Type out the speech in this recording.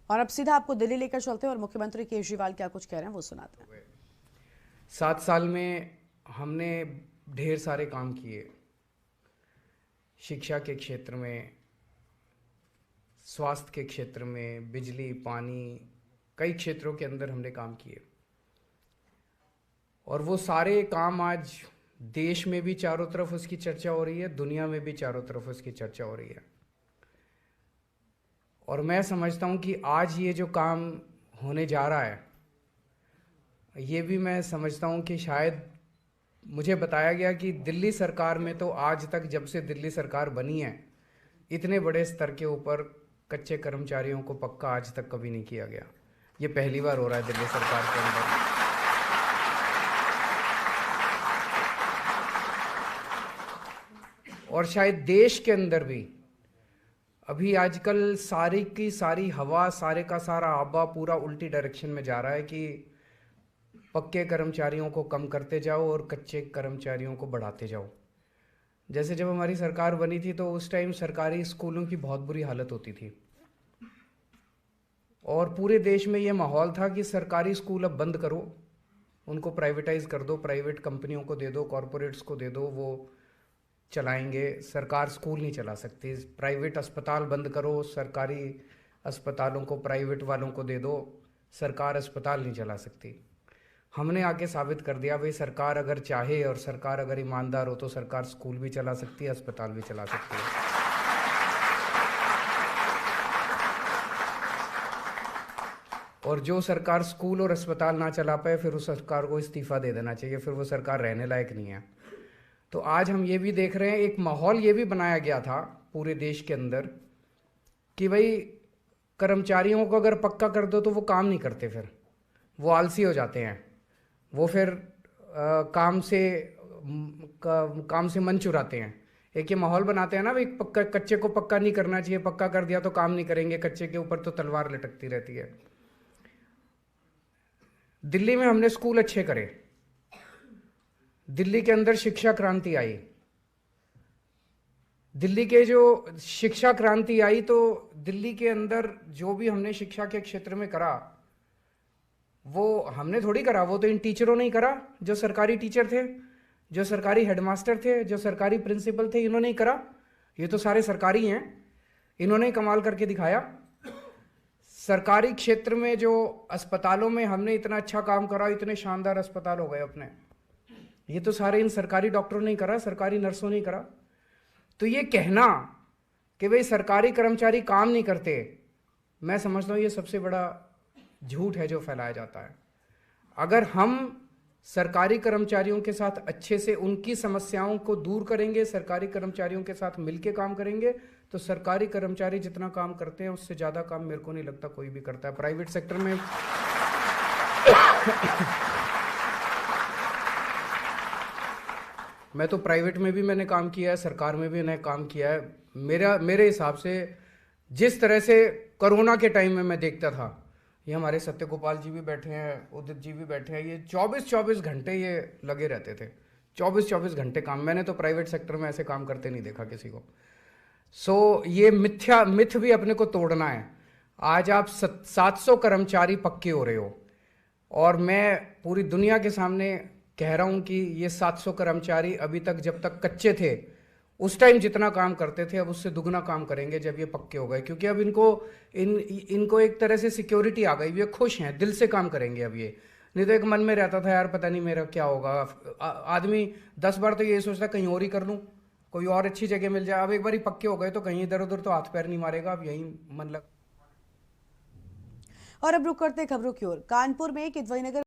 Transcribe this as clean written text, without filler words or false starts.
और अब सीधा आपको दिल्ली लेकर चलते हैं और मुख्यमंत्री केजरीवाल क्या कुछ कह रहे हैं वो सुनाते हैं। 7 साल में हमने ढेर सारे काम किए। शिक्षा के क्षेत्र में, स्वास्थ्य के क्षेत्र में, बिजली, पानी, कई क्षेत्रों के अंदर हमने काम किए। और वो सारे काम आज देश में भी चारों तरफ उसकी चर्चा हो रही है, दुनिया में भी चारों तरफ उसकी चर्चा हो रही है। और मैं समझता हूँ कि आज ये जो काम होने जा रहा है, ये भी मैं समझता हूँ कि शायद मुझे बताया गया कि दिल्ली सरकार में तो आज तक, जब से दिल्ली सरकार बनी है, इतने बड़े स्तर के ऊपर कच्चे कर्मचारियों को पक्का आज तक कभी नहीं किया गया। ये पहली बार हो रहा है दिल्ली सरकार के अंदर। और शायद देश के अंदर भी अभी आजकल सारी की सारी हवा, सारे का सारा आबा पूरा उल्टी डायरेक्शन में जा रहा है कि पक्के कर्मचारियों को कम करते जाओ और कच्चे कर्मचारियों को बढ़ाते जाओ। जैसे जब हमारी सरकार बनी थी तो उस टाइम सरकारी स्कूलों की बहुत बुरी हालत होती थी और पूरे देश में ये माहौल था कि सरकारी स्कूल अब बंद करो, उनको प्राइवेटाइज कर दो, प्राइवेट कंपनियों को दे दो, कॉरपोरेट्स को दे दो, वो चलाएंगे। सरकार स्कूल नहीं चला सकती। प्राइवेट अस्पताल बंद करो, सरकारी अस्पतालों को प्राइवेट वालों को दे दो, सरकार अस्पताल नहीं चला सकती। हमने आके साबित कर दिया भाई, सरकार अगर चाहे और सरकार अगर ईमानदार हो तो सरकार स्कूल भी चला सकती है, अस्पताल भी चला सकती है। और जो सरकार स्कूल और अस्पताल ना चला पाए, फिर उस सरकार को इस्तीफा दे देना चाहिए, फिर वो सरकार रहने लायक नहीं है। तो आज हम ये भी देख रहे हैं, एक माहौल ये भी बनाया गया था पूरे देश के अंदर कि भाई कर्मचारियों को अगर पक्का कर दो तो वो काम नहीं करते, फिर वो आलसी हो जाते हैं, वो फिर काम से मन चुराते हैं। एक ये माहौल बनाते हैं ना भाई, पक्का कच्चे को पक्का नहीं करना चाहिए, पक्का कर दिया तो काम नहीं करेंगे, कच्चे के ऊपर तो तलवार लटकती रहती है। दिल्ली में हमने स्कूल अच्छे करे, दिल्ली के अंदर शिक्षा क्रांति आई। दिल्ली के जो शिक्षा क्रांति आई तो दिल्ली के अंदर जो भी हमने शिक्षा के क्षेत्र में करा वो हमने थोड़ी करा, वो तो इन टीचरों ने ही करा, जो सरकारी टीचर थे, जो सरकारी हेडमास्टर थे, जो सरकारी प्रिंसिपल थे, इन्होंने ही करा। ये तो सारे सरकारी हैं, इन्होंने ही कमाल करके दिखाया। सरकारी क्षेत्र में जो अस्पतालों में हमने इतना अच्छा काम करा, इतने शानदार अस्पताल हो गए अपने, ये तो सारे इन सरकारी डॉक्टरों ने करा, सरकारी नर्सों ने करा। तो ये कहना कि भाई सरकारी कर्मचारी काम नहीं करते, मैं समझता हूँ ये सबसे बड़ा झूठ है जो फैलाया जाता है। अगर हम सरकारी कर्मचारियों के साथ अच्छे से उनकी समस्याओं को दूर करेंगे, सरकारी कर्मचारियों के साथ मिलके काम करेंगे, तो सरकारी कर्मचारी जितना काम करते हैं उससे ज़्यादा काम मेरे को नहीं लगता कोई भी करता है प्राइवेट सेक्टर में। मैं तो प्राइवेट में भी मैंने काम किया है, सरकार में भी मैंने काम किया है। मेरे हिसाब से जिस तरह से कोरोना के टाइम में मैं देखता था, ये हमारे सत्य गोपाल जी भी बैठे हैं, उदित जी भी बैठे हैं, ये 24-24 घंटे ये लगे रहते थे, 24-24 घंटे काम। मैंने तो प्राइवेट सेक्टर में ऐसे काम करते नहीं देखा किसी को। ये मिथ भी अपने को तोड़ना है। आज आप 700 कर्मचारी पक्के हो रहे हो और मैं पूरी दुनिया के सामने कह रहा हूं कि ये 700 कर्मचारी अभी तक, जब तक कच्चे थे उस टाइम जितना काम करते थे, अब उससे दुगना काम करेंगे जब ये पक्के हो गए, क्योंकि अब इनको एक तरह से सिक्योरिटी आ गई, ये खुश हैं, दिल से काम करेंगे अब ये। नहीं तो एक मन में रहता था यार पता नहीं मेरा क्या होगा। आदमी 10 बार तो ये सोचता कहीं और ही कर लूँ, कोई और अच्छी जगह मिल जाए। अब एक बार ही पक्के हो गए तो कहीं इधर उधर तो हाथ पैर नहीं मारेगा, अब यही मन लग। और अब रुक करते खबरों की ओर। कानपुर में किदवई नगर